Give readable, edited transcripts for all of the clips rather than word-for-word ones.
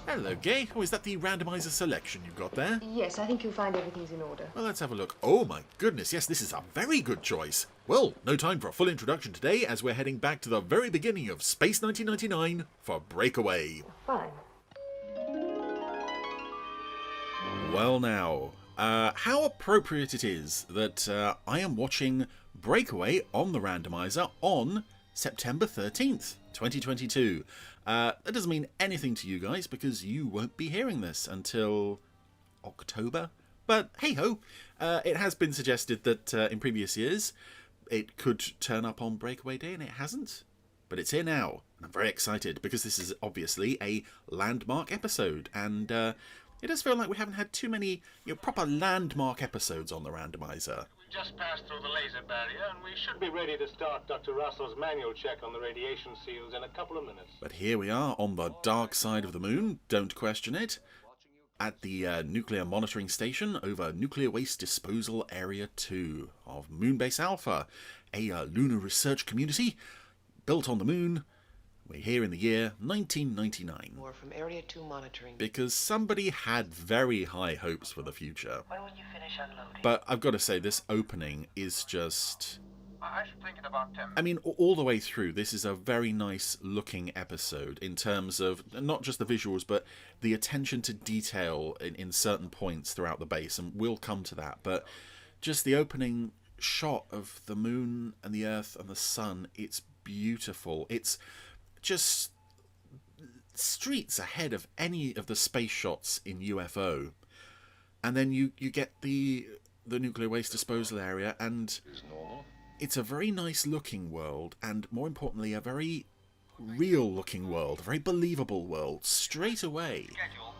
Hello, Gay. Oh, is that the randomizer selection you've got there? Yes, I think you'll find everything's in order. Well, let's have a look. Oh my goodness, yes, this is a very good choice. Well, no time for a full introduction today, as we're heading back to the very beginning of Space 1999 for Breakaway. Fine. Well now, how appropriate it is that I am watching Breakaway on the randomizer on September 13th, 2022. That doesn't mean anything to you guys because you won't be hearing this until October. But hey-ho, it has been suggested that in previous years it could turn up on Breakaway Day, and it hasn't. But it's here now, and I'm very excited because this is obviously a landmark episode, and it does feel like we haven't had too many proper landmark episodes on the randomizer. We just passed through the laser barrier, and we should be ready to start Dr. Russell's manual check on the radiation seals in a couple of minutes. But here we are on the dark side of the moon, don't question it, at the nuclear monitoring station over Nuclear Waste Disposal Area 2 of Moonbase Alpha, a lunar research community built on the moon. We're here in the year 1999. More from Area 2 monitoring. Because somebody had very high hopes for the future. When will you finish unloading? But I've got to say, this opening is just... I should think in about 10 minutes. I mean, all the way through, this is a very nice looking episode in terms of not just the visuals, but the attention to detail in certain points throughout the base, and we'll come to that. But just the opening shot of the moon and the Earth and the sun, it's beautiful. It's just streets ahead of any of the space shots in UFO. And then you get the nuclear waste disposal area, and it's a very nice looking world, and more importantly a very real looking world, a very believable world straight away. Schedule.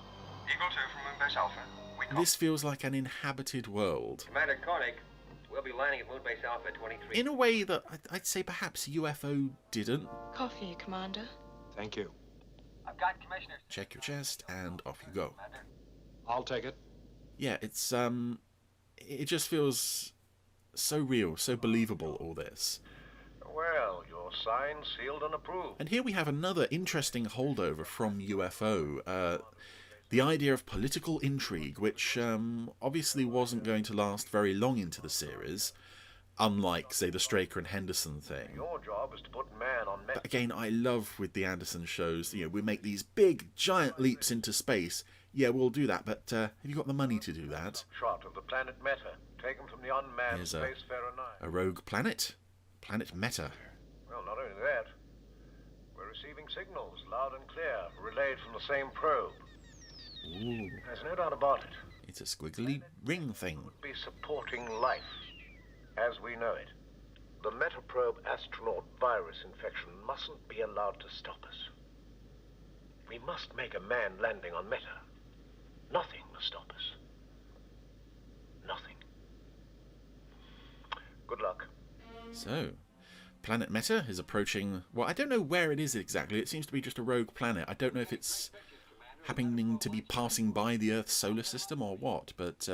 Eagle 2 from Moonbase Alpha. We call. This feels like an inhabited world Commander Koenig, we'll be landing at Moonbase Alpha 23. in a way that I'd say perhaps UFO didn't. Coffee, Commander. Thank you. I've got Commissioner. Check your chest and off you go. Commander. I'll take it. Yeah, it's it just feels so real, so believable, all this. Well, your sign sealed and approved. And here we have another interesting holdover from UFO. The idea of political intrigue, which obviously wasn't going to last very long into the series, unlike, say, the Straker and Henderson thing. Your job is to put man on But again, I love with the Anderson shows, we make these big, giant leaps into space. Yeah, we'll do that, but have you got the money to do that? shot of the planet Meta, taken from the unmanned Here's a Spacefarer 9. rogue planet. Planet Meta. Well, not only that, we're receiving signals loud and clear, relayed from the same probe. Ooh, There's no doubt about it. it's a squiggly ring thing. Be supporting life as we know it. The Metaprobe astronaut virus infection mustn't be allowed to stop us. We must make a manned landing on Meta. Nothing must stop us. Nothing. Good luck. So, Planet Meta is approaching... Well, I don't know where it is exactly. It seems to be just a rogue planet. I don't know if it's happening to be passing by the Earth's solar system or what, but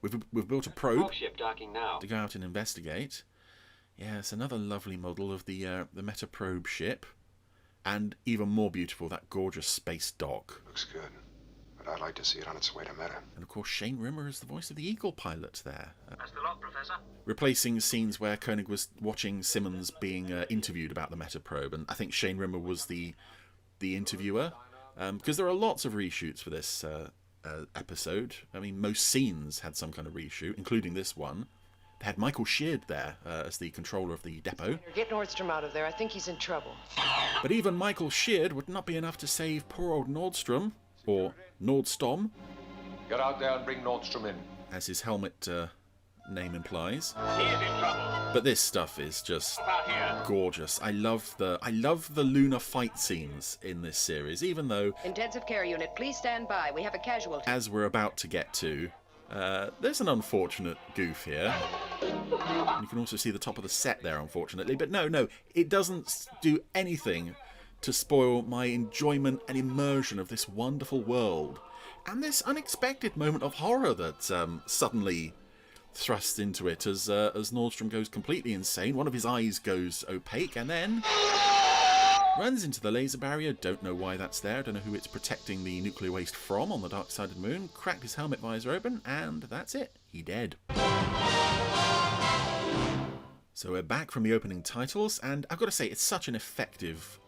we've built a probe Ship docking now. to go out and investigate. Yeah, it's another lovely model of the Meta probe ship. And even more beautiful, that gorgeous space dock. Looks good, but I'd like to see it on its way to Meta. And of course, Shane Rimmer is the voice of the Eagle pilot there. That's the lot, Professor. Replacing scenes where Koenig was watching Simmons being interviewed about the Meta probe, and I think Shane Rimmer was the interviewer. Because there are lots of reshoots for this episode. I mean, most scenes had some kind of reshoot, including this one. They had Michael Sheard there as the controller of the depot. Get Nordstrom out of there. I think he's in trouble. But even Michael Sheard would not be enough to save poor old Nordstrom, or Nordstom, Get out there and bring Nordstrom in. as his helmet name implies. He is in trouble. But this stuff is just About here. gorgeous. I love the lunar fight scenes in this series, even though, Intensive care unit, please stand by. We have a casualty. as we're about to get to, there's an unfortunate goof here. And you can also see the top of the set there, unfortunately. But no, it doesn't do anything to spoil my enjoyment and immersion of this wonderful world. And this unexpected moment of horror that suddenly thrust into it as Nordstrom goes completely insane. One of his eyes goes opaque, and then Runs into the laser barrier, don't know why that's there, don't know who it's protecting the nuclear waste from on the dark side of the moon, cracked his helmet visor open, and that's it. He dead. So we're back from the opening titles, and I've got to say, it's such an effective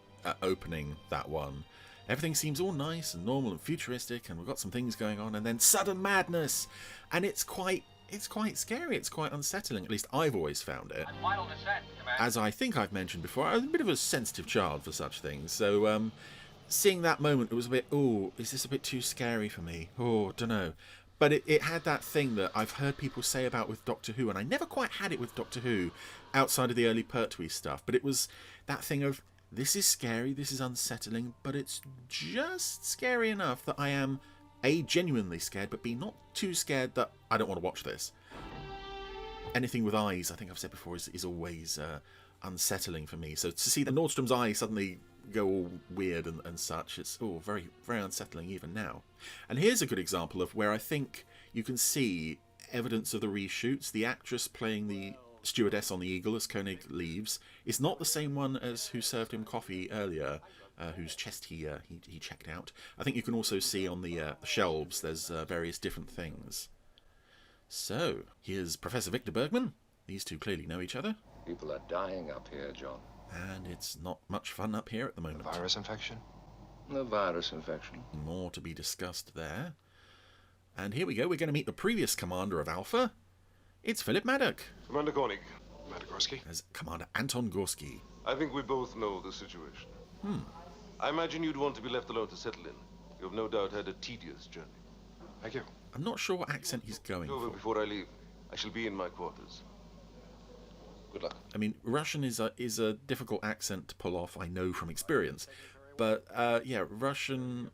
opening, that one. Everything seems all nice and normal and futuristic, and we've got some things going on, and then sudden madness! And it's quite scary, it's quite unsettling, at least I've always found it. As I think I've mentioned before, I was a bit of a sensitive child for such things, so seeing that moment, it was a bit, oh, is this a bit too scary for me? Oh, dunno. But it had that thing that I've heard people say about with Doctor Who, and I never quite had it with Doctor Who, outside of the early Pertwee stuff, but it was that thing of, this is scary, this is unsettling, but it's just scary enough that I am, A, genuinely scared, but B, not too scared that I don't want to watch this. Anything with eyes, I think I've said before, is always unsettling for me. So to see the Nordstrom's eye suddenly go all weird and such, it's very, very unsettling even now. And here's a good example of where I think you can see evidence of the reshoots. The actress playing the stewardess on the Eagle as Koenig leaves is not the same one as who served him coffee earlier, whose chest he checked out. I think you can also see on the shelves there's various different things. So, here's Professor Victor Bergman. These two clearly know each other. People are dying up here, John. And it's not much fun up here at the moment. Virus infection? The virus infection. More to be discussed there. And here we go, we're going to meet the previous commander of Alpha. It's Philip Maddock. Commander Koenig. Commander Gorski? As Commander Anton Gorski. I think we both know the situation. I imagine you'd want to be left alone to settle in. You've no doubt had a tedious journey. Thank you. I'm not sure what accent he's going Over for. before I leave. I shall be in my quarters. Good luck. I mean, Russian is a difficult accent to pull off, I know from experience. But, yeah, Russian,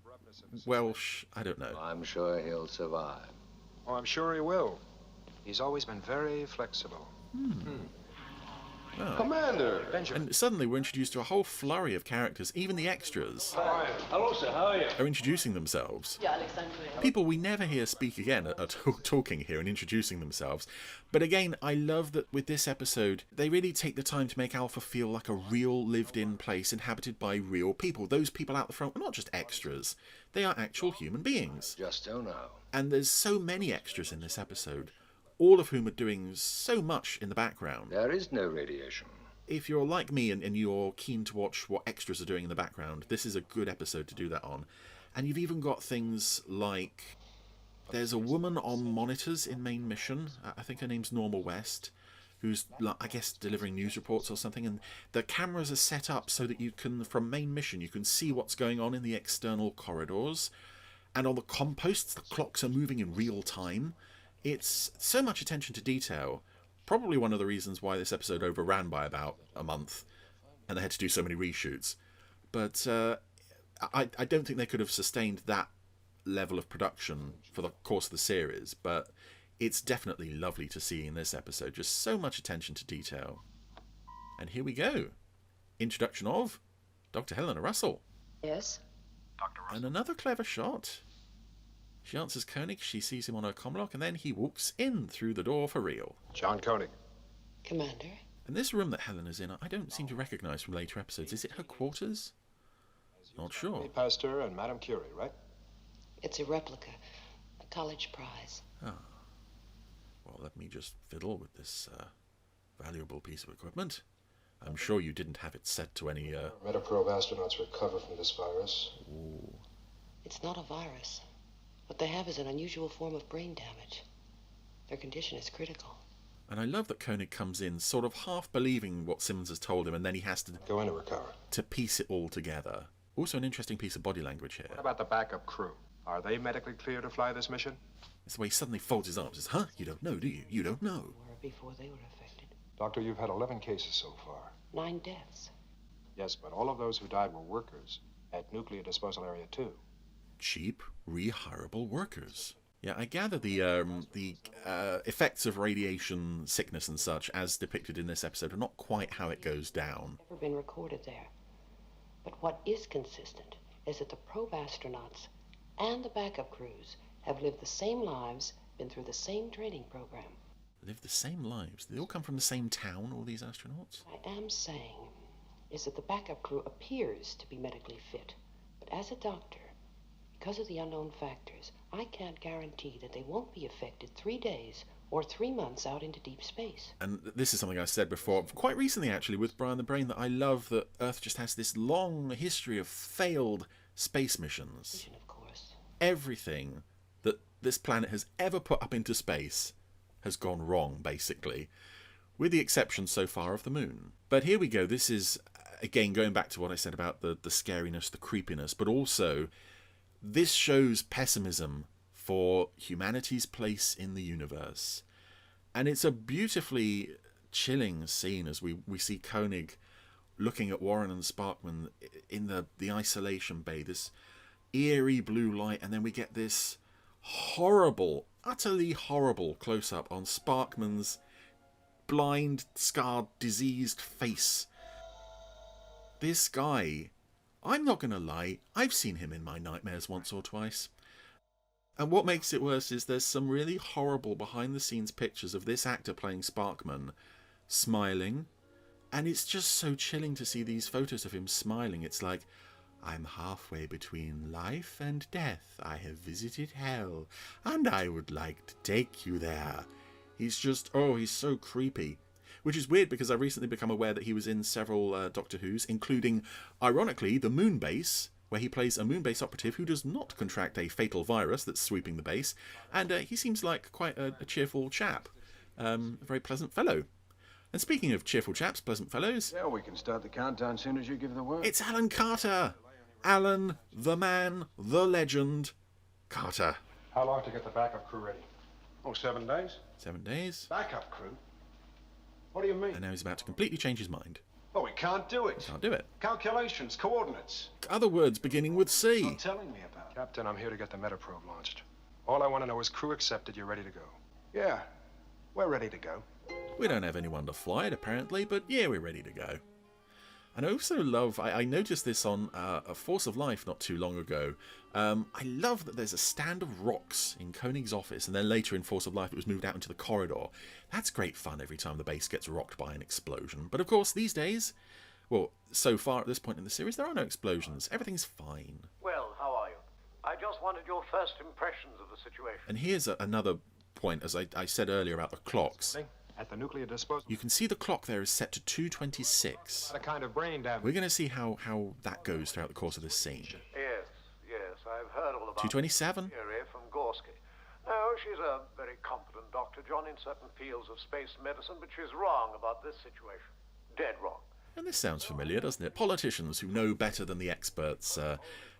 Welsh, I don't know. I'm sure he'll survive. Oh, I'm sure he will. He's always been very flexible. Oh. Commander! And suddenly we're introduced to a whole flurry of characters. Even the extras Hello, sir. How are you? are introducing themselves. People we never hear speak again are talking here and introducing themselves. But again, I love that with this episode, they really take the time to make Alpha feel like a real lived-in place inhabited by real people. Those people out the front are not just extras. They are actual human beings. Just don't know. And there's so many extras in this episode, all of whom are doing so much in the background. There is no radiation. If you're like me and you're keen to watch what extras are doing in the background, this is a good episode to do that on. And you've even got things like, there's a woman on monitors in main mission, I think her name's Norma West, who's, I guess, delivering news reports or something, and the cameras are set up so that you can, from main mission, you can see what's going on in the external corridors. And on the composts, the clocks are moving in real time. It's so much attention to detail. Probably one of the reasons why this episode overran by about a month, and they had to do so many reshoots. But I don't think they could have sustained that level of production for the course of the series, but it's definitely lovely to see in this episode. Just so much attention to detail. And here we go. Introduction of Dr. Helena Russell. Yes? And another clever shot. She answers Koenig, she sees him on her comlock, and then he walks in through the door for real. John Koenig. Commander? And this room that Helena's in, I don't seem to recognise from later episodes. Is it her quarters? Not sure. Pasteur and Madame Curie, right? It's a replica. A college prize. Well, let me just fiddle with this valuable piece of equipment. I'm sure you didn't have it set to any... Metaprobe astronauts recover from this virus. Ooh. It's not a virus. What they have is an unusual form of brain damage. Their condition is critical. And I love that Koenig comes in sort of half believing what Simmons has told him, and then he has to Go in to recover. piece it all together. Also an interesting piece of body language here. What about the backup crew? Are they medically clear to fly this mission? It's the way he suddenly folds his arms. Says, huh? You don't know, do you? You don't know. Or before they were affected. Doctor, you've had 11 cases so far. 9 deaths. Yes, but all of those who died were workers at Nuclear Disposal Area 2. Cheap, rehirable workers. Yeah, I gather the effects of radiation sickness and such, as depicted in this episode, are not quite how it goes down. Never been recorded there. But what is consistent is that the probe astronauts and the backup crews have lived the same lives, been through the same training program. Live the same lives. They all come from the same town, all these astronauts? I am saying, is that the backup crew appears to be medically fit. But as a doctor, because of the unknown factors, I can't guarantee that they won't be affected 3 days or 3 months out into deep space. And this is something I said before, quite recently actually, with Brian the Brain, that I love that Earth just has this long history of failed space missions. Of course. Everything that this planet has ever put up into space has gone wrong, basically, with the exception so far of the moon. But here we go. This is, again, going back to what I said about the scariness, the creepiness, but also this shows pessimism for humanity's place in the universe. And it's a beautifully chilling scene as we see Koenig looking at Warren and Sparkman in the isolation bay, this eerie blue light, and then we get this horrible, utterly horrible close-up on Sparkman's blind, scarred, diseased face. This guy, I'm not going to lie, I've seen him in my nightmares once or twice. And what makes it worse is there's some really horrible behind-the-scenes pictures of this actor playing Sparkman smiling, and it's just so chilling to see these photos of him smiling. It's like, I'm halfway between life and death. I have visited hell, and I would like to take you there. He's just, oh, he's so creepy. Which is weird because I've recently become aware that he was in several Doctor Who's, including, ironically, the Moonbase, where he plays a Moonbase operative who does not contract a fatal virus that's sweeping the base, and he seems like quite a cheerful chap, a very pleasant fellow. And speaking of cheerful chaps, pleasant fellows... Yeah, we can start the countdown as soon as you give the word. It's Alan Carter! Alan, the man, the legend, Carter. How long to get the backup crew ready? Oh, 7 days. 7 days. Backup crew? What do you mean? And now he's about to completely change his mind. Oh, we can't do it. Can't do it. Calculations, coordinates. Other words beginning with C. Not telling me about it. Captain, I'm here to get the metaprobe launched. All I want to know is crew accepted, you're ready to go. Yeah, we're ready to go. We don't have anyone to fly it, apparently, but yeah, we're ready to go. And I also love, I noticed this on A Force of Life not too long ago. I love that there's a stand of rocks in Koenig's office, and then later in Force of Life it was moved out into the corridor. That's great fun every time the base gets rocked by an explosion. But of course, these days, well, so far at this point in the series, there are no explosions. Everything's fine. Well, how are you? I just wanted your first impressions of the situation. And here's another point, as I said earlier about the clocks. At the nuclear disposal. You can see the clock there is set to 2:26. What kind of brain damage? We're going to see how that goes throughout the course of this scene. Yes, I've heard all about 2:27. theory from Gorski. No, she's a very competent doctor, John, in certain fields of space medicine, but she's wrong about this situation. Dead wrong. And this sounds familiar, doesn't it? Politicians who know better than the experts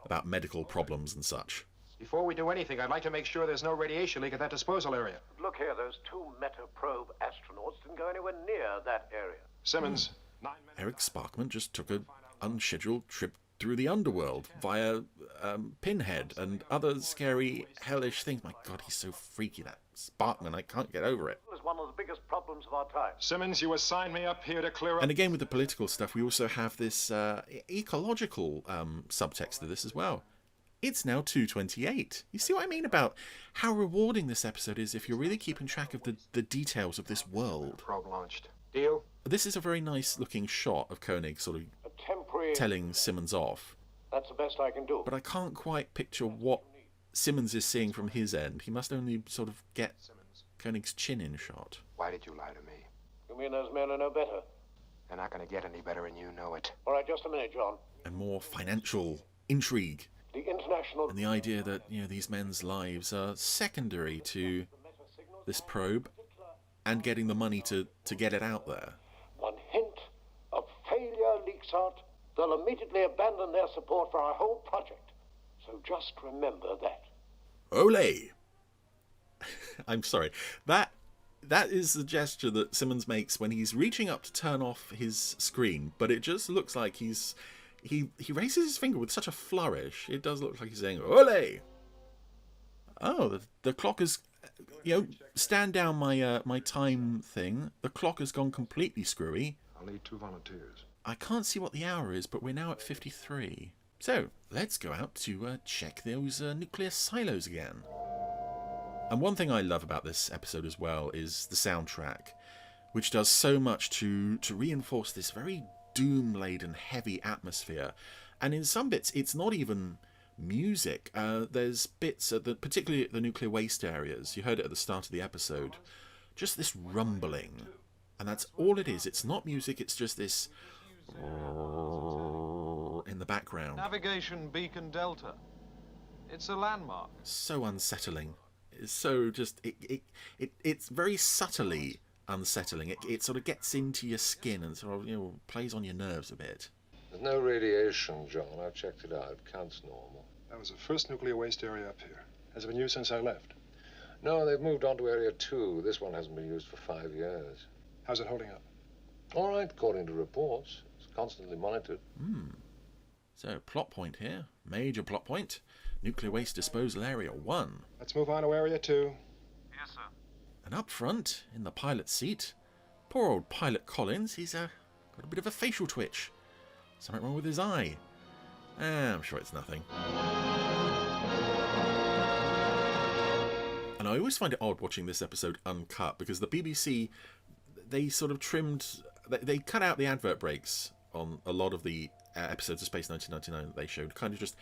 about medical problems and such. Before we do anything, I'd like to make sure there's no radiation leak at that disposal area. Look here, those 2 metaprobe astronauts didn't go anywhere near that area. Simmons, 9 minutes. Eric Sparkman just took an unscheduled trip through the underworld via Pinhead and other scary, hellish things. My God, he's so freaky, that Sparkman. I can't get over it. It was one of the biggest problems of our time. Simmons, you assigned me up here to clear up... And again, with the political stuff, we also have this ecological subtext to this as well. It's now 2:28. You see what I mean about how rewarding this episode is if you're really keeping track of the details of this world. Probe launched. Deal? This is a very nice looking shot of Koenig sort of A temporary... telling Simmons off. That's the best I can do. But I can't quite picture what Simmons is seeing from his end. He must only sort of get Koenig's chin in shot. Why did you lie to me? You mean those men are no better? They're not going to get any better, and you know it. All right, just a minute, John. And more financial intrigue. The international... And the idea that, you know, these men's lives are secondary to this probe and getting the money to get it out there. One hint of failure leaks out, they'll immediately abandon their support for our whole project. So just remember that. Ole! I'm sorry. That is the gesture that Simmons makes when he's reaching up to turn off his screen, but it just looks like he raises his finger with such a flourish. It does look like he's saying, Ole! Oh, the clock is... You know, stand down my time thing. The clock has gone completely screwy. I'll need 2 volunteers. I can't see what the hour is, but we're now at 53. So, let's go out to check those nuclear silos again. And one thing I love about this episode as well is the soundtrack, which does so much to reinforce this very doom-laden, heavy atmosphere. And in some bits, it's not even music. There's bits, particularly at the nuclear waste areas, you heard it at the start of the episode, just this rumbling. And that's all it is. It's not music, it's just this in the background. Navigation beacon Delta. It's a landmark. So unsettling. It's so just it's very subtly unsettling. It sort of gets into your skin and sort of plays on your nerves a bit. There's no radiation, John. I've checked it out. It counts normal. That was the first nuclear waste area up here. Has it been used since I left? No, they've moved on to Area 2. This one hasn't been used for 5 years. How's it holding up? All right, according to reports. It's constantly monitored. So, plot point here. Major plot point. Nuclear waste disposal area 1. Let's move on to Area 2. Yes, sir. And up front, in the pilot's seat, poor old pilot Collins, he's got a bit of a facial twitch. Something wrong with his eye. I'm sure it's nothing. And I always find it odd watching this episode uncut, because the BBC, they sort of trimmed, they cut out the advert breaks on a lot of the episodes of Space 1999 that they showed, kind of just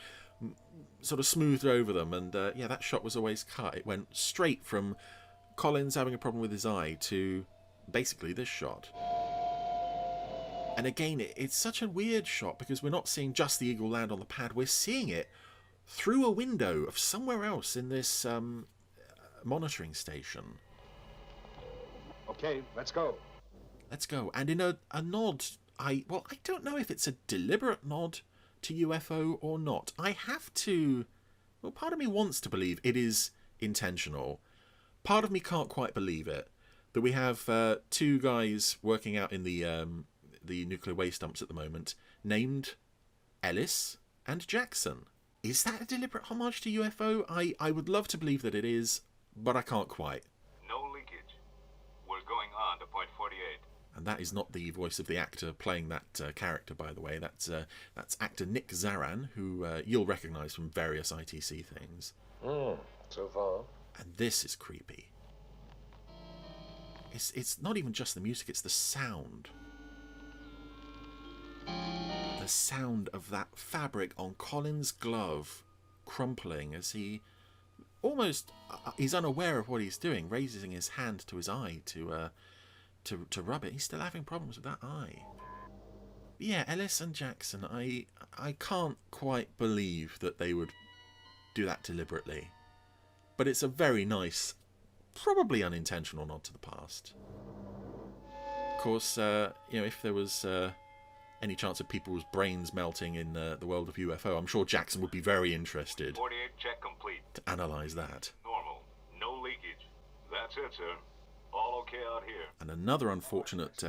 sort of smoothed over them, and yeah, that shot was always cut. It went straight from Collins having a problem with his eye to basically this shot. And again, it's such a weird shot, because we're not seeing just the Eagle land on the pad, we're seeing it through a window of somewhere else in this monitoring station. Okay, let's go. Let's go. And in a nod, I don't know if it's a deliberate nod to UFO or not. I have to... Well, part of me wants to believe it is intentional. Part of me can't quite believe it. That we have two guys working out in the nuclear waste dumps at the moment, named Ellis and Jackson. Is that a deliberate homage to UFO? I would love to believe that it is, but I can't quite. No leakage. We're going on to point 48. And that is not the voice of the actor playing that character, by the way. That's actor Nick Zaran, who you'll recognise from various ITC things. So far. And this is creepy. It's not even just the music, it's the sound. The sound of that fabric on Colin's glove crumpling as he almost he's unaware of what he's doing, raising his hand to his eye to rub it. He's still having problems with that eye. But yeah, Ellis and Jackson, I can't quite believe that they would do that deliberately. But it's a very nice, probably unintentional nod to the past. Of course, if there was any chance of people's brains melting in the world of UFO, I'm sure Jackson would be very interested 48 check complete. to analyse that. Normal. No leakage. That's it, sir. All okay out here. And another unfortunate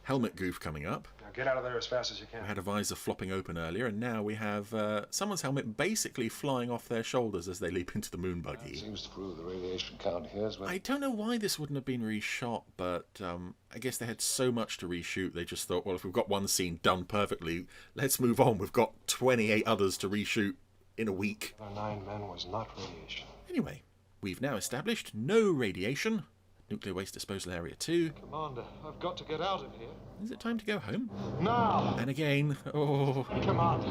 helmet goof coming up. Now get out of there as fast as you can. We had a visor flopping open earlier, and now we have someone's helmet basically flying off their shoulders as they leap into the moon buggy. Seems to prove the radiation count here as well. I don't know why this wouldn't have been reshot, but I guess they had so much to reshoot, they just thought, well, if we've got one scene done perfectly, let's move on. We've got 28 others to reshoot in a week. The 9 men was not radiation. Anyway, we've now established no radiation. Nuclear waste disposal area 2. Commander, I've got to get out of here. Is it time to go home? Now! And again, oh... Commander,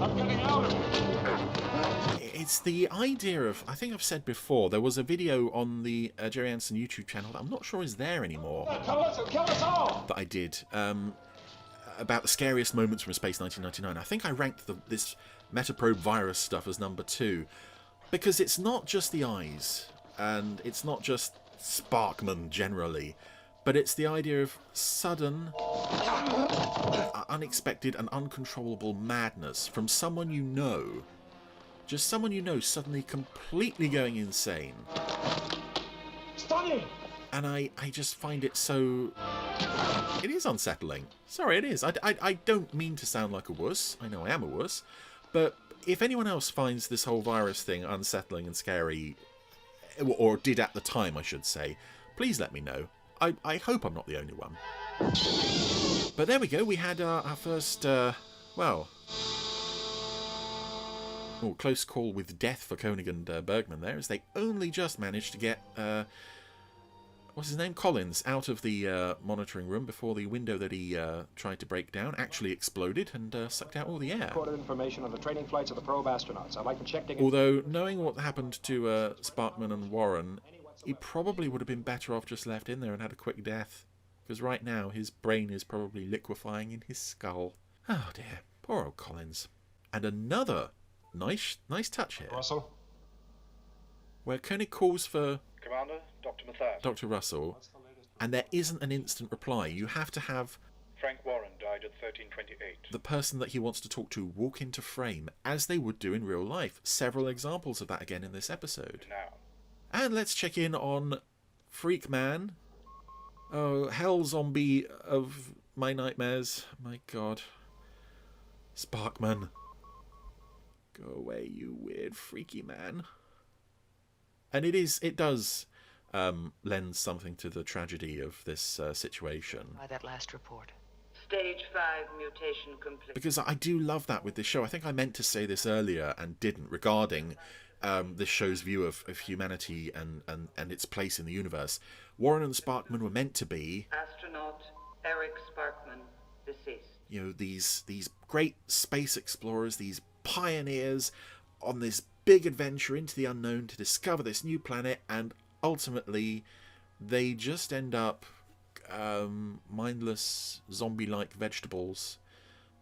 I'm getting out of here! It's the idea of... I think I've said before, there was a video on the Jerry Anderson YouTube channel that I'm not sure is there anymore. Kill us all! That I did. About the scariest moments from Space 1999. I think I ranked this Metaprobe virus stuff as number 2. Because it's not just the eyes. And it's not just Sparkman generally, but it's the idea of sudden, unexpected and uncontrollable madness from someone you know. Just someone you know suddenly completely going insane. Stunning! And I just find it so... It is unsettling. Sorry, it is. I don't mean to sound like a wuss. I know I am a wuss. But if anyone else finds this whole virus thing unsettling and scary, or did at the time, I should say, please let me know. I hope I'm not the only one. But there we go. We had our first, close call with death for Koenig and Bergman there, as they only just managed to get what's his name? Collins, out of the monitoring room before the window that he tried to break down actually exploded and sucked out all the air. Recorded information on the training flights of the probe astronauts. I'd like to check the... Although, knowing what happened to Sparkman and Warren, he probably would have been better off just left in there and had a quick death. Because right now, his brain is probably liquefying in his skull. Oh dear, poor old Collins. And another nice touch here. Russell? Where Koenig calls for Commander, Dr. Matthias. Dr. Russell, and there isn't an instant reply. You have to have Frank Warren died at 1328. the person that he wants to talk to walk into frame, as they would do in real life. Several examples of that again in this episode. Now. And let's check in on Freak Man. Oh, hell zombie of my nightmares. My God. Sparkman. Go away, you weird freaky man. And it does lend something to the tragedy of this situation. By that last report. Stage 5 mutation complete. Because I do love that with this show. I think I meant to say this earlier and didn't, regarding this show's view of humanity and its place in the universe. Warren and Sparkman were meant to be... Astronaut Eric Sparkman, deceased. You know, these great space explorers, these pioneers on this big adventure into the unknown to discover this new planet, and ultimately they just end up mindless zombie-like vegetables,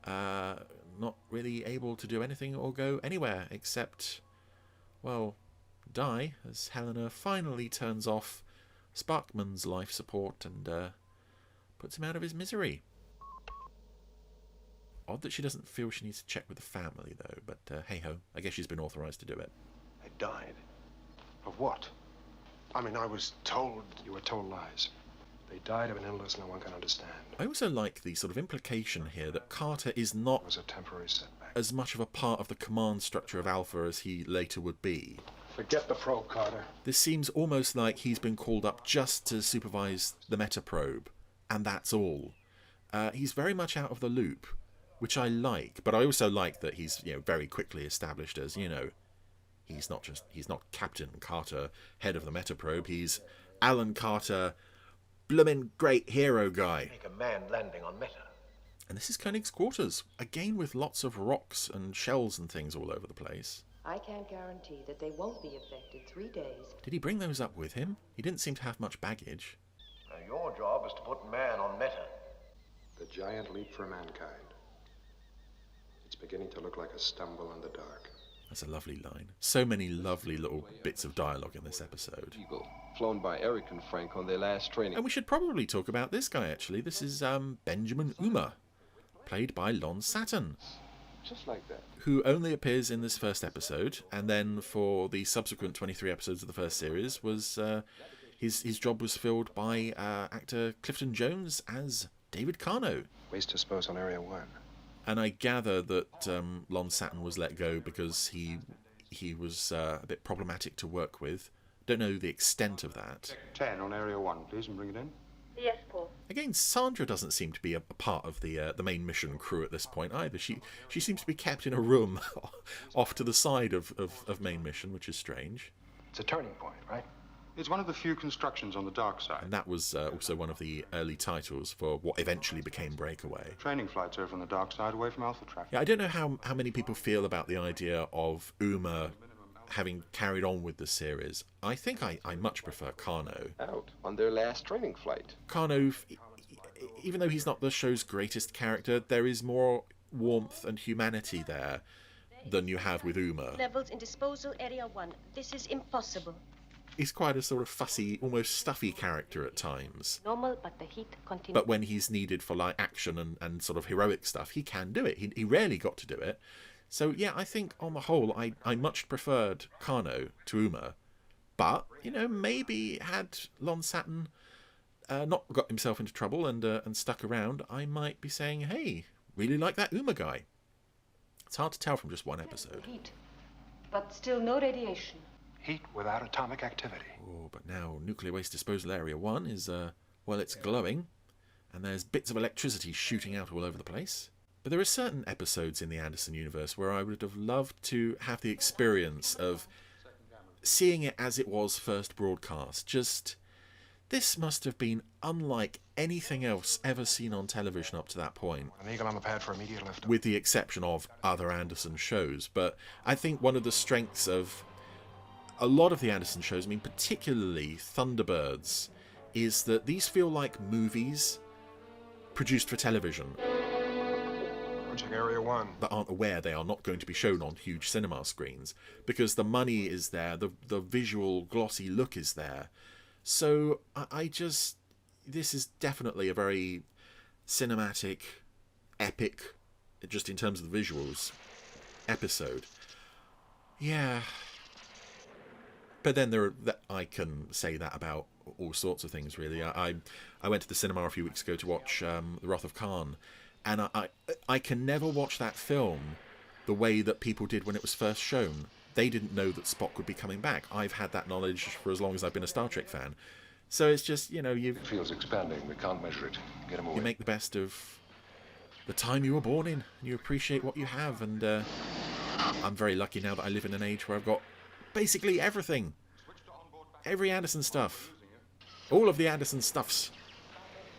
not really able to do anything or go anywhere except, well, die, as Helena finally turns off Sparkman's life support and puts him out of his misery. Odd that she doesn't feel she needs to check with the family, though, but hey-ho, I guess she's been authorised to do it. They died. Of what? I mean, I was told... You were told lies. They died of an illness no one can understand. I also like the sort of implication here that Carter is not It was a temporary setback. as much of a part of the command structure of Alpha as he later would be. Forget the probe, Carter. This seems almost like he's been called up just to supervise the metaprobe, and that's all. He's very much out of the loop, which I like, but I also like that he's, you know, very quickly established as, you know, he's not Captain Carter, head of the metaprobe, he's Alan Carter, bloomin' great hero guy. Make a man landing on Meta. And this is Koenig's quarters, again with lots of rocks and shells and things all over the place. I can't guarantee that they won't be affected 3 days. Did he bring those up with him? He didn't seem to have much baggage. Now, your job is to put man on Meta. The giant leap for mankind. It's beginning to look like a stumble in the dark. That's a lovely line. So many lovely little bits of dialogue in this episode. Eagle, flown by Eric and Frank on their last training. And we should probably talk about this guy, actually. This is Benjamin Uma, played by Lon Saturn. Just like that. Who only appears in this first episode, and then for the subsequent 23 episodes of the first series, was his job was filled by actor Clifton Jones as David Carno. Waste disposal Area 1. And I gather that Lon Saturn was let go because he was a bit problematic to work with. Don't know the extent of that. 10 on Area 1, please, and bring it in. Yes, Paul. Again, Sandra doesn't seem to be a part of the main mission crew at this point either. She seems to be kept in a room off to the side of main mission, which is strange. It's a turning point, right? It's one of the few constructions on the dark side. And that was also one of the early titles for what eventually became Breakaway. Training flights over on the dark side, away from Alpha traffic. Yeah, I don't know how many people feel about the idea of Uma having carried on with the series. I think I much prefer Carno. Out on their last training flight. Carno, even though he's not the show's greatest character, there is more warmth and humanity there than you have with Uma. Levels in disposal area 1. This is impossible. He's quite a sort of fussy, almost stuffy character at times. Normal, but the heat continues. But when he's needed for like action and sort of heroic stuff, he can do it. He rarely got to do it. So yeah, I think on the whole, I much preferred Carno to Uma. But, you know, maybe had Lon Saturn not got himself into trouble and stuck around, I might be saying, hey, really like that Uma guy. It's hard to tell from just one episode. Heat, but still no radiation. Heat without atomic activity. Oh, but now Nuclear Waste Disposal Area 1 is, well, it's glowing, and there's bits of electricity shooting out all over the place. But there are certain episodes in the Anderson universe where I would have loved to have the experience of seeing it as it was first broadcast. Just This must have been unlike anything else ever seen on television up to that point. An eagle on the pad for immediate lift. With the exception of other Anderson shows. But I think one of the strengths of a lot of the Anderson shows, I mean particularly Thunderbirds, is that these feel like movies produced for television. Project Area 1. That aren't aware they are not going to be shown on huge cinema screens, because the money is there, the visual glossy look is there. So this is definitely a very cinematic, epic, just in terms of the visuals, episode. Yeah. But then I can say that about all sorts of things, really. I went to the cinema a few weeks ago to watch The Wrath of Khan, and I can never watch that film the way that people did when it was first shown. They didn't know that Spock would be coming back. I've had that knowledge for as long as I've been a Star Trek fan. So it's just, It feels expanding. We can't measure it. Get him away. You make the best of the time you were born in, and you appreciate what you have. And I'm very lucky now that I live in an age where I've got basically everything. Every Anderson stuff. All of the Anderson stuffs.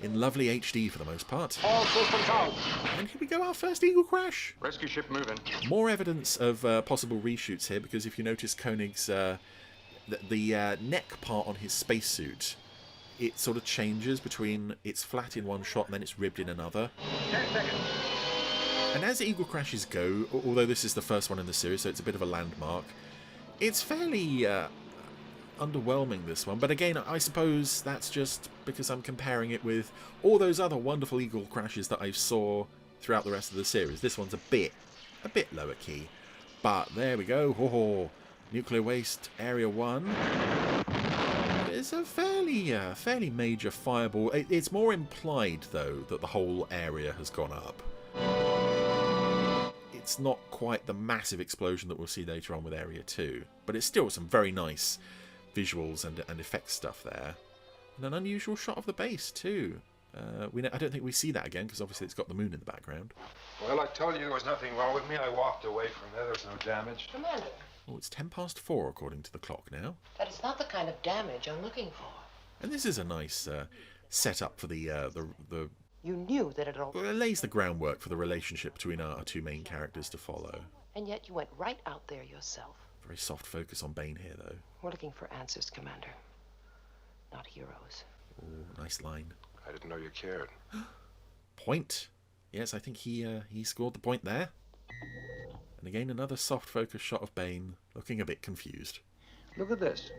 In lovely HD for the most part. All systems out. And here we go, our first Eagle crash. Rescue ship moving. More evidence of possible reshoots here, because if you notice Koenig's the neck part on his spacesuit, it sort of changes between it's flat in one shot and then it's ribbed in another. 10 seconds. And as Eagle crashes go, although this is the first one in the series, so it's a bit of a landmark, it's fairly underwhelming, this one. But again, I suppose that's just because I'm comparing it with all those other wonderful Eagle crashes that I saw throughout the rest of the series. This one's a bit lower key. But there we go. Ho-ho. Nuclear waste, Area 1. It's a fairly major fireball. It's more implied, though, that the whole area has gone up. It's not quite the massive explosion that we'll see later on with Area 2, but it's still some very nice visuals and effects stuff there. And an unusual shot of the base, too. I don't think we see that again, because obviously it's got the moon in the background. Well, I told you there was nothing wrong with me. I walked away from there. There was no damage. Commander. Oh, it's 4:10 according to the clock now. That is not the kind of damage I'm looking for. And this is a nice setup for the You knew that it all... Well, it lays the groundwork for the relationship between our two main characters to follow. And yet you went right out there yourself. Very soft focus on Bane here, though. We're looking for answers, Commander. Not heroes. Oh, nice line. I didn't know you cared. Point. Yes, I think he scored the point there. And again, another soft focus shot of Bane, looking a bit confused. Look at this.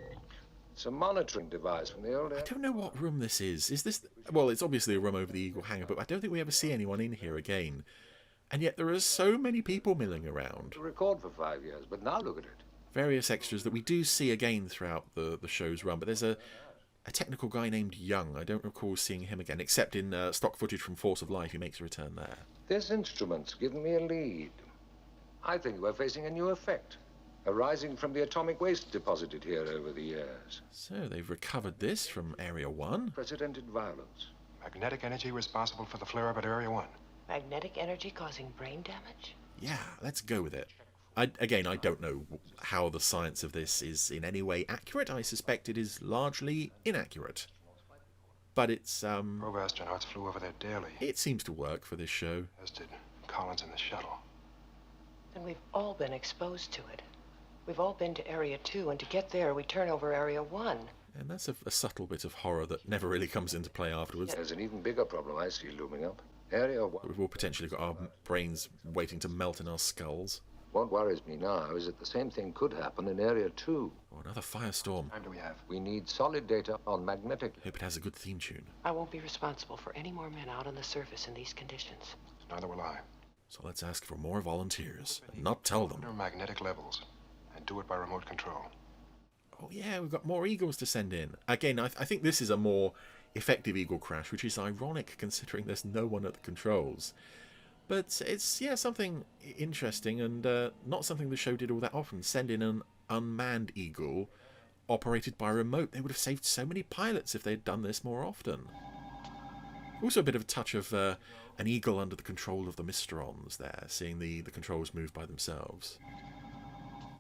It's a monitoring device from the old... I don't know what room this is. Is this... Well, it's obviously a room over the Eagle hangar, but I don't think we ever see anyone in here again. And yet there are so many people milling around. To record for 5 years, but now look at it. Various extras that we do see again throughout the show's run, but there's a technical guy named Young. I don't recall seeing him again, except in stock footage from Force of Life. He makes a return there. This instrument's given me a lead. I think we're facing a new effect, arising from the atomic waste deposited here over the years. So they've recovered this from Area 1. Precedented violence. Magnetic energy responsible for the flare-up at Area 1. Magnetic energy causing brain damage? Yeah, let's go with it. I don't know how the science of this is in any way accurate. I suspect it is largely inaccurate. But it's, Probe astronauts flew over there daily. It seems to work for this show. As did Collins and the shuttle. Then we've all been exposed to it. We've all been to Area 2, and to get there, we turn over Area 1. And that's a subtle bit of horror that never really comes into play afterwards. There's an even bigger problem I see looming up. Area 1. We've all potentially got our brains waiting to melt in our skulls. What worries me now is that the same thing could happen in Area 2. Oh, another firestorm. How do we have? We need solid data on magnetic... Hope it has a good theme tune. I won't be responsible for any more men out on the surface in these conditions. Neither will I. So let's ask for more volunteers, and not tell them. Magnetic levels, and do it by remote control. Oh yeah, we've got more Eagles to send in. Again, I think this is a more effective Eagle crash, which is ironic considering there's no one at the controls. But it's, yeah, something interesting, and not something the show did all that often. Send in an unmanned Eagle operated by remote. They would have saved so many pilots if they'd done this more often. Also a bit of a touch of an Eagle under the control of the Mysterons there, seeing the controls move by themselves.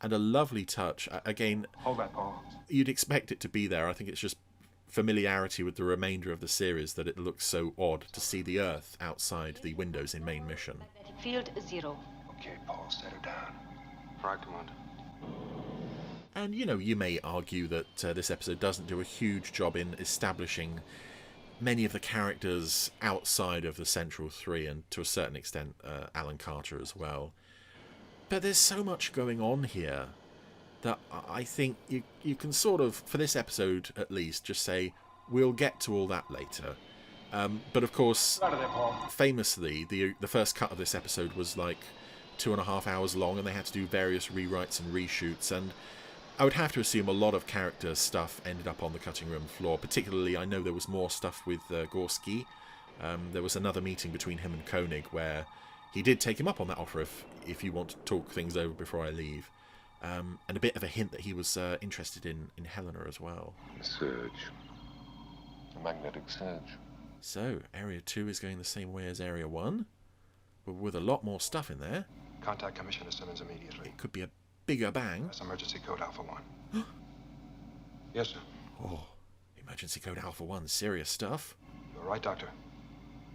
And a lovely touch. Again, hold that, Paul. You'd expect it to be there. I think it's just familiarity with the remainder of the series that it looks so odd to see the Earth outside the windows in main mission. Field 0. Okay, Paul, set her down. Right, Commander. And, you know, you may argue that this episode doesn't do a huge job in establishing many of the characters outside of the central three, and to a certain extent Alan Carter as well. But there's so much going on here that I think you can sort of, for this episode at least, just say, we'll get to all that later. But of course, famously, the first cut of this episode was like 2.5 hours long, and they had to do various rewrites and reshoots, and I would have to assume a lot of character stuff ended up on the cutting room floor. Particularly, I know there was more stuff with Gorski. There was another meeting between him and Koenig where he did take him up on that offer if you want to talk things over before I leave. And a bit of a hint that he was interested in Helena as well. A surge. A magnetic surge. So, Area 2 is going the same way as Area 1, but with a lot more stuff in there. Contact Commissioner Simmons immediately. It could be a bigger bang. That's emergency code Alpha 1. Yes, sir. Oh, emergency code Alpha 1, serious stuff. You're right, Doctor.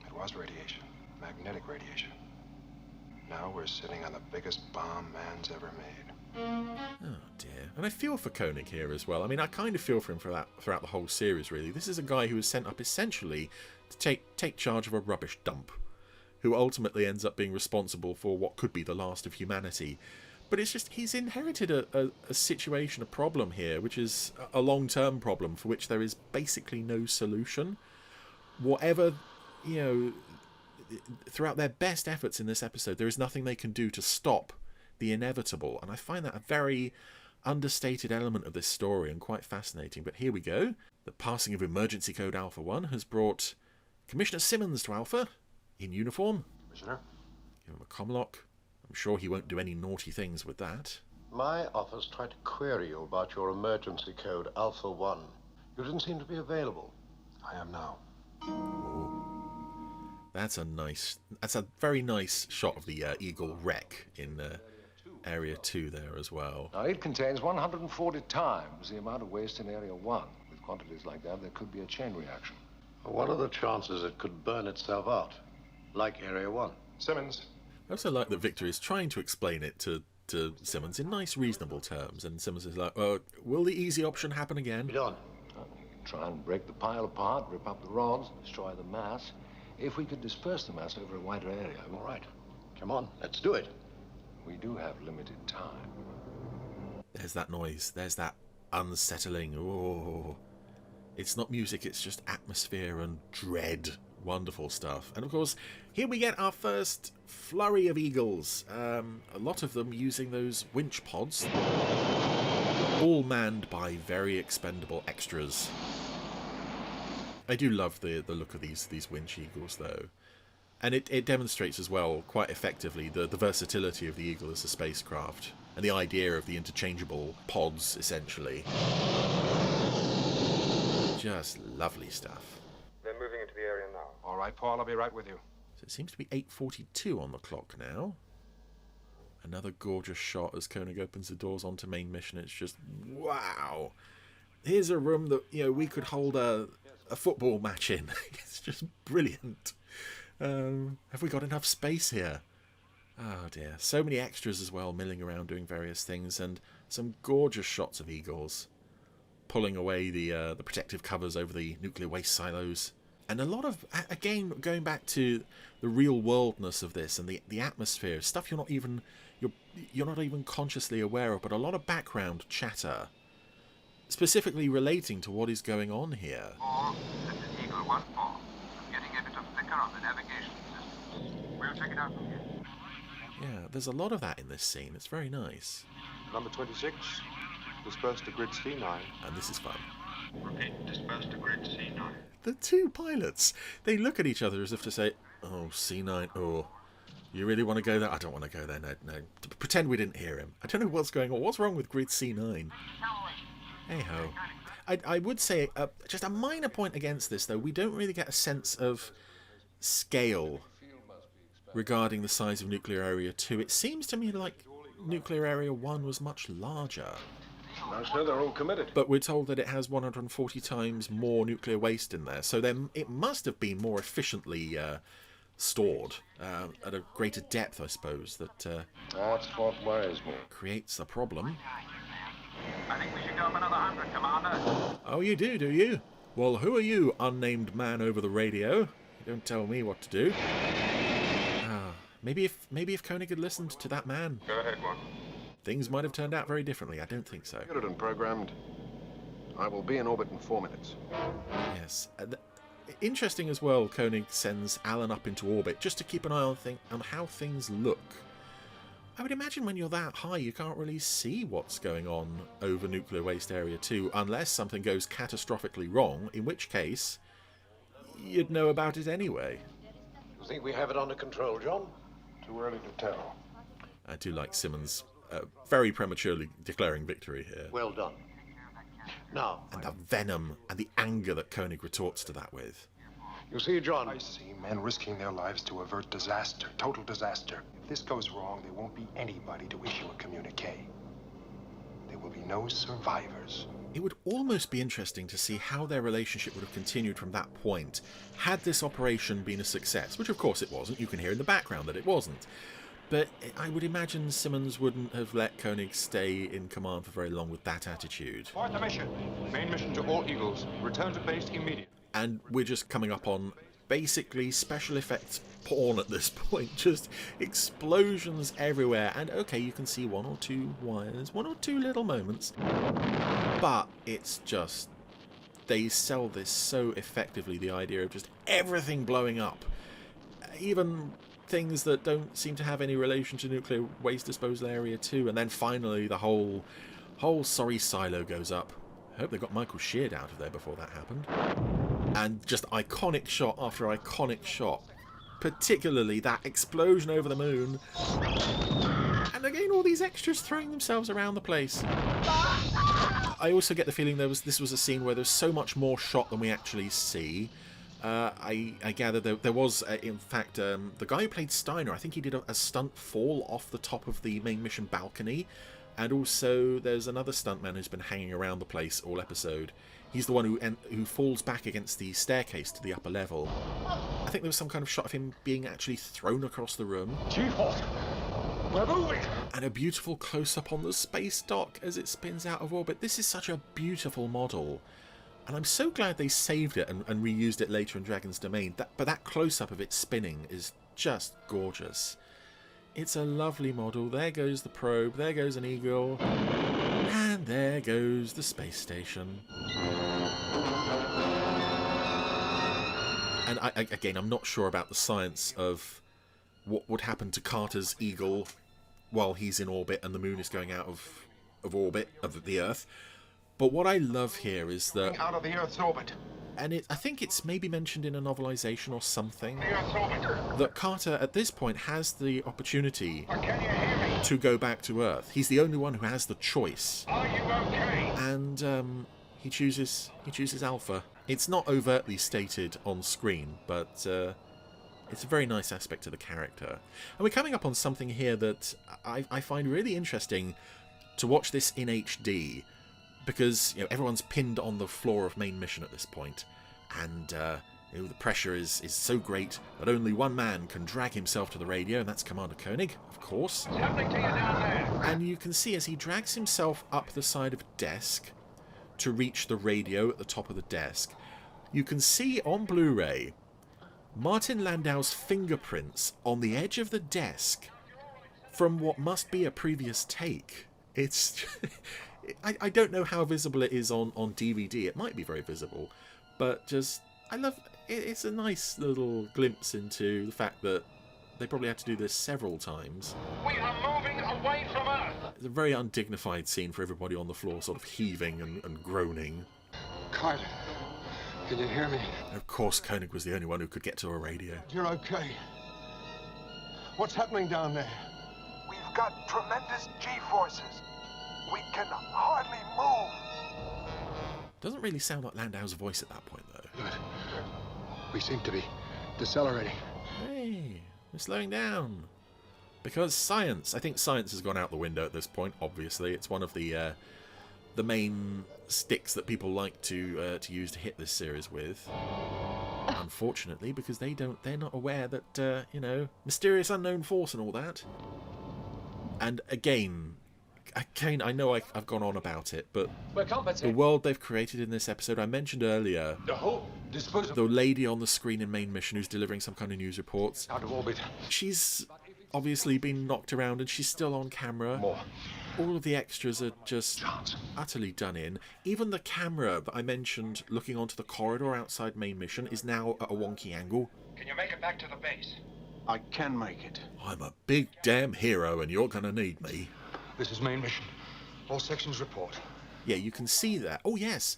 It was radiation. Magnetic radiation. Now we're sitting on the biggest bomb man's ever made. Oh dear. And I feel for Koenig here as well. I mean, I kind of feel for him for that throughout the whole series, really. This is a guy who was sent up essentially to take charge of a rubbish dump, who ultimately ends up being responsible for what could be the last of humanity. But it's just, he's inherited a situation, a problem here, which is a long-term problem for which there is basically no solution. Whatever, you know, throughout their best efforts in this episode, there is nothing they can do to stop the inevitable. And I find that a very understated element of this story and quite fascinating. But here we go. The passing of emergency code Alpha 1 has brought Commissioner Simmons to Alpha in uniform. Commissioner? Give him a comlock. I'm sure he won't do any naughty things with that. My office tried to query you about your emergency code Alpha 1. You didn't seem to be available. I am now. Ooh. That's a very nice shot of the Eagle wreck in Area 2 there as well. Now, it contains 140 times the amount of waste in Area 1. With quantities like that, there could be a chain reaction. What are the chances it could burn itself out, like Area 1? Simmons. I also like that Victor is trying to explain it to Simmons in nice, reasonable terms, and Simmons is like, will the easy option happen again? Be done. Try and break the pile apart, rip up the rods, destroy the mass. If we could disperse the mass over a wider area. All right. Come on, let's do it. We do have limited time. There's that noise. There's that unsettling. Oh, it's not music. It's just atmosphere and dread. Wonderful stuff. And of course, here we get our first flurry of eagles. A lot of them using those winch pods, all manned by very expendable extras. I do love the look of these winch eagles, though. And it demonstrates as well, quite effectively, the versatility of the Eagle as a spacecraft. And the idea of the interchangeable pods, essentially. Just lovely stuff. They're moving into the area now. All right, Paul, I'll be right with you. So it seems to be 8:42 on the clock now. Another gorgeous shot as Koenig opens the doors onto main mission. It's just, wow. Here's a room that, you know, we could hold a football match in. It's just brilliant. Have we got enough space here? Oh dear. So many extras as well, milling around doing various things, and some gorgeous shots of eagles pulling away the protective covers over the nuclear waste silos. And a lot of, again, going back to the real worldness of this and the atmosphere, stuff you're not even consciously aware of, but a lot of background chatter, specifically relating to what is going on here. This is Eagle 1-4. Getting a bit of flicker on the navigation system. We'll check it out from here. Yeah, there's a lot of that in this scene. It's very nice. Number 26, dispersed to grid C9. And this is fun. Repeat, dispersed to grid C9. The two pilots, they look at each other as if to say, oh, C9, oh, you really want to go there? I don't want to go there, no. Pretend we didn't hear him. I don't know what's going on. What's wrong with grid C9? Hey-ho. I would say just a minor point against this, though. We don't really get a sense of scale regarding the size of Nuclear Area 2. It seems to me like Nuclear Area 1 was much larger. No, sir, they're all committed. But we're told that it has 140 times more nuclear waste in there, so then it must have been more efficiently stored at a greater depth, I suppose. That's what worries me. Creates a problem. I think we should go up another 100, Commander. Oh, you do you? Well, who are you, unnamed man over the radio? Don't tell me what to do. Maybe if Koenig had listened to that man, Go ahead, one. things might have turned out very differently. I don't think so. Computed and programmed. I will be in orbit in 4 minutes. Yes. Interesting as well, Koenig sends Alan up into orbit just to keep an eye on how things look. I would imagine when you're that high, you can't really see what's going on over Nuclear Waste Area 2 unless something goes catastrophically wrong, in which case you'd know about it anyway. You think we have it under control, John? Too early to tell. I do like Simmons very prematurely declaring victory here. Well done. Now, And the venom and the anger that Koenig retorts to that with. you see, John, I see men risking their lives to avert disaster, total disaster. If this goes wrong, there won't be anybody to issue a communique. There will be no survivors. It would almost be interesting to see how their relationship would have continued from that point had this operation been a success, which of course it wasn't. You can hear in the background that it wasn't. But I would imagine Simmons wouldn't have let Koenig stay in command for very long with that attitude. Start the mission. Main mission to all Eagles. Return to base immediately. And we're just coming up on basically special effects porn at this point. Just explosions everywhere. And okay, you can see one or two wires, one or two little moments. But it's just... they sell this so effectively, the idea of just everything blowing up. Even things that don't seem to have any relation to Nuclear Waste Disposal Area 2. And then finally the whole sorry silo goes up. I hope they got Michael Sheard out of there before that happened. And just iconic shot after iconic shot. Particularly that explosion over the moon. And again, all these extras throwing themselves around the place. I also get the feeling this was a scene where there's so much more shot than we actually see. I gather there was, in fact, the guy who played Steiner, I think he did a stunt fall off the top of the main mission balcony. And also, there's another stuntman who's been hanging around the place all episode. He's the one who falls back against the staircase to the upper level. I think there was some kind of shot of him being actually thrown across the room. G-Force. We're moving. And a beautiful close-up on the space dock as it spins out of orbit. This is such a beautiful model. And I'm so glad they saved it and reused it later in Dragon's Domain. But that close-up of it spinning is just gorgeous. It's a lovely model. There goes the probe. There goes an eagle. And there goes the space station. And again, I'm not sure about the science of what would happen to Carter's eagle while he's in orbit and the moon is going out of orbit of the Earth. But what I love here is that... out of the Earth's orbit. And I think it's maybe mentioned in a novelization or something, The Earth's orbit. that Carter at this point has the opportunity Can you hear me? to go back to Earth. He's the only one who has the choice. Are you okay? And he chooses Alpha. It's not overtly stated on screen, but it's a very nice aspect to the character. And we're coming up on something here that I find really interesting to watch this in HD. Because everyone's pinned on the floor of main mission at this point, and the pressure is so great that only one man can drag himself to the radio, and that's Commander Koenig, of course. What's happening to you down there? And you can see as he drags himself up the side of a desk to reach the radio at the top of the desk, you can see on Blu-ray Martin Landau's fingerprints on the edge of the desk from what must be a previous take. It's... I don't know how visible it is on DVD. It might be very visible, but just I love it. It's a nice little glimpse into the fact that they probably had to do this several times. We are moving away from Earth. It's a very undignified scene for everybody on the floor, sort of heaving and groaning. Carter, can you hear me? And of course, Koenig was the only one who could get to a radio. You're okay. What's happening down there? We've got tremendous G-forces. We can hardly move. Doesn't really sound like Landau's voice at that point, though. Good. We seem to be decelerating. Hey, we're slowing down. Because science. I think science has gone out the window at this point, obviously. It's one of the the main sticks that people like to use to hit this series with. Unfortunately, because they're not aware that mysterious unknown force and all that. And again, I know I've gone on about it, but the world they've created in this episode, I mentioned earlier, the lady on the screen in main mission who's delivering some kind of news reports, Out of orbit. she's obviously been knocked around and she's still on camera. More. All of the extras are just utterly done in. Even the camera that I mentioned looking onto the corridor outside main mission is now at a wonky angle. Can you make it back to the base? I can make it. I'm a big damn hero and you're gonna need me. This is main mission. All sections report. Yeah, you can see that. Oh, yes.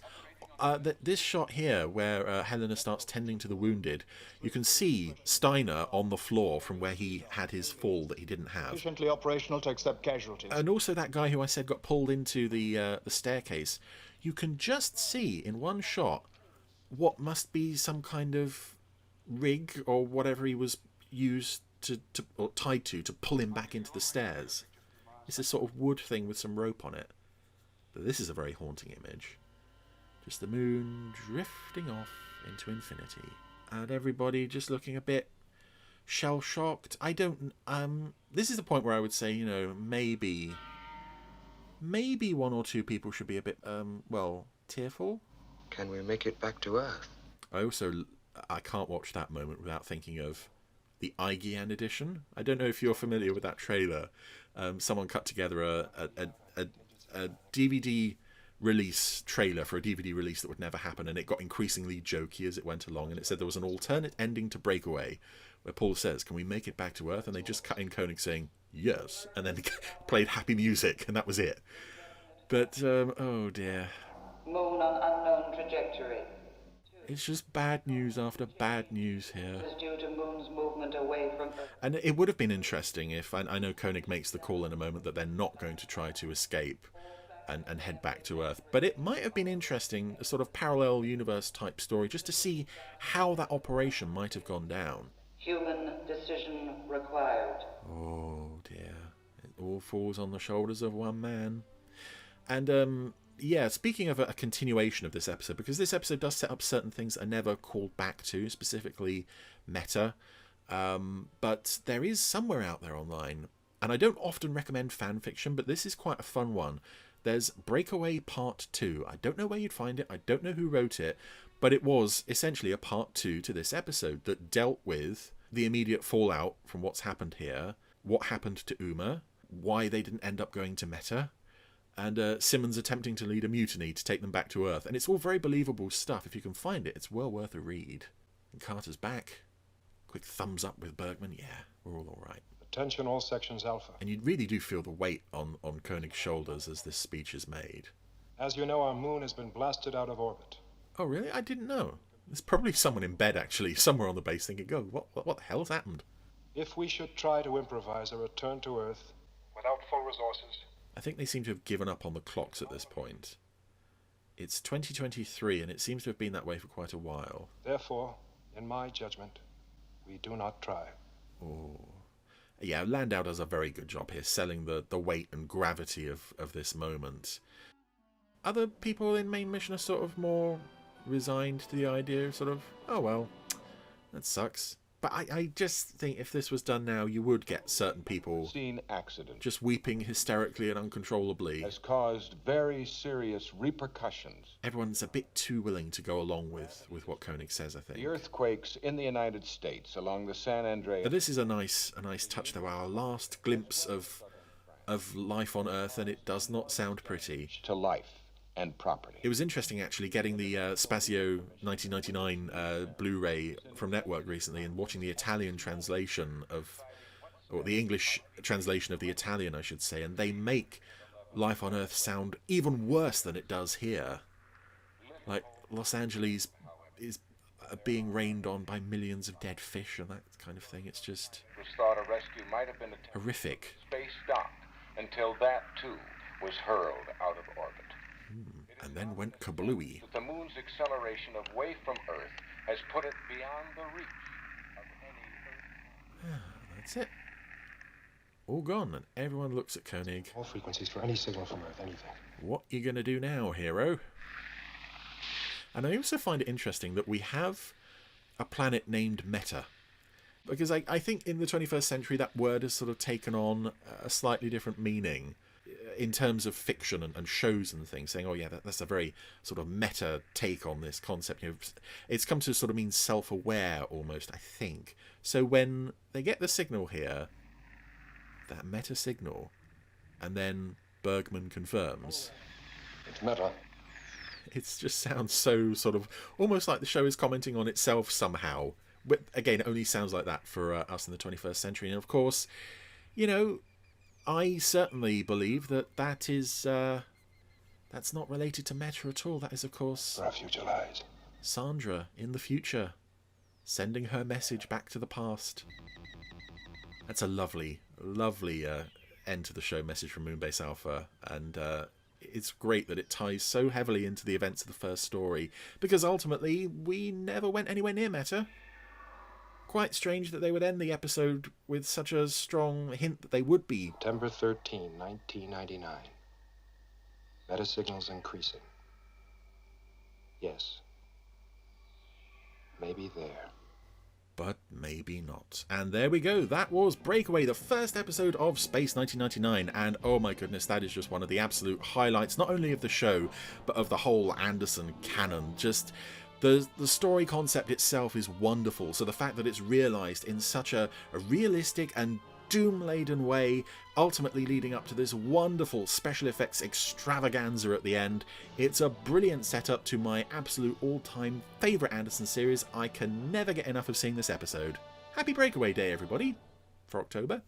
This shot here where Helena starts tending to the wounded, you can see Steiner on the floor from where he had his fall that he didn't have. Sufficiently operational to accept casualties. And also that guy who I said got pulled into the staircase. You can just see in one shot what must be some kind of rig or whatever he was used or tied to pull him back into the stairs. It's a sort of wood thing with some rope on it. But this is a very haunting image. Just the moon drifting off into infinity. And everybody just looking a bit shell-shocked. This is the point where I would say, maybe one or two people should be a bit, tearful. Can we make it back to Earth? I can't watch that moment without thinking of the IGN edition. I don't know if you're familiar with that trailer. Someone cut together a DVD release trailer for a DVD release that would never happen, and it got increasingly jokey as it went along, and it said there was an alternate ending to Breakaway where Paul says, "Can we make it back to Earth?" and they just cut in Koenig saying yes, and then played happy music, and that was it. But oh dear, Moon on unknown trajectory. it's just bad news after bad news here. This is due to Moon's movement away from Earth. And it would have been interesting if, I know Koenig makes the call in a moment that they're not going to try to escape and head back to Earth, but it might have been interesting, a sort of parallel universe type story, just to see how that operation might have gone down. Human decision required. Oh dear, it all falls on the shoulders of one man. And yeah, speaking of a continuation of this episode, because this episode does set up certain things that are never called back to, specifically meta, but there is somewhere out there online, and I don't often recommend fan fiction, but this is quite a fun one. There's Breakaway Part 2. I don't know where you'd find it, I don't know who wrote it, but it was essentially a Part 2 to this episode that dealt with the immediate fallout from what's happened here, what happened to Uma, why they didn't end up going to Meta, and Simmons attempting to lead a mutiny to take them back to Earth. And it's all very believable stuff. If you can find it, it's well worth a read. And Carter's back. Quick thumbs up with Bergman. Yeah, we're all right. Attention all sections Alpha. And you really do feel the weight on Koenig's shoulders as this speech is made. As you know, our moon has been blasted out of orbit. Oh, really? I didn't know. There's probably someone in bed, actually, somewhere on the base thinking, "Go, what the hell's happened?" If we should try to improvise a return to Earth without full resources... I think they seem to have given up on the clocks at this point. It's 2023, and it seems to have been that way for quite a while. Therefore, in my judgment, we do not try. Oh. Yeah, Landau does a very good job here, selling the weight and gravity of this moment. Other people in main mission are sort of more resigned to the idea of sort of, oh well, that sucks. But I just think if this was done now, you would get certain people accident just weeping hysterically and uncontrollably. Has caused very serious repercussions. Everyone's a bit too willing to go along with what Koenig says, I think. The earthquakes in the United States along the San Andreas. But this is a nice touch, though. Our last glimpse of life on Earth, and it does not sound pretty. To life and property. It was interesting, actually, getting the Spazio 1999 Blu-ray from Network recently and watching the Italian translation or the English translation of the Italian, I should say, and they make life on Earth sound even worse than it does here. Like, Los Angeles is being rained on by millions of dead fish and that kind of thing. It's just It was thought a rescue might have been attempted. Horrific. Space stopped until that, too, was hurled out of orbit. And then went kablooey. The moon's acceleration away from Earth has put it beyond the reach of any That's it. All gone, and everyone looks at Koenig. All frequencies for any signal from Earth, anything. What you gonna do now, hero? And I also find it interesting that we have a planet named Meta. Because I think in the 21st century that word has sort of taken on a slightly different meaning in terms of fiction and shows and things, saying, oh yeah, that's a very sort of meta take on this concept. You know, it's come to sort of mean self-aware almost, I think. So when they get the signal here, that meta signal, and then Bergman confirms, it's meta. It just sounds so sort of almost like the show is commenting on itself somehow. But again, it only sounds like that for us in the 21st century. And of course, you know, I certainly believe that is that's not related to Meta at all. That is, of course, For our future lives. Sandra in the future, sending her message back to the past. That's a lovely, lovely end to the show, message from Moonbase Alpha. And it's great that it ties so heavily into the events of the first story, because ultimately we never went anywhere near Meta. Quite strange that they would end the episode with such a strong hint that they would be. September 13, 1999. Meta signals increasing. Yes. Maybe there. But maybe not. And there we go. That was Breakaway, the first episode of Space 1999. And oh my goodness, that is just one of the absolute highlights, not only of the show, but of the whole Anderson canon. Just the story concept itself is wonderful. So the fact that it's realised in such a realistic and doom-laden way, ultimately leading up to this wonderful special effects extravaganza at the end. It's a brilliant setup to my absolute all-time favourite Anderson series. I can never get enough of seeing this episode. Happy Breakaway Day, everybody, for October.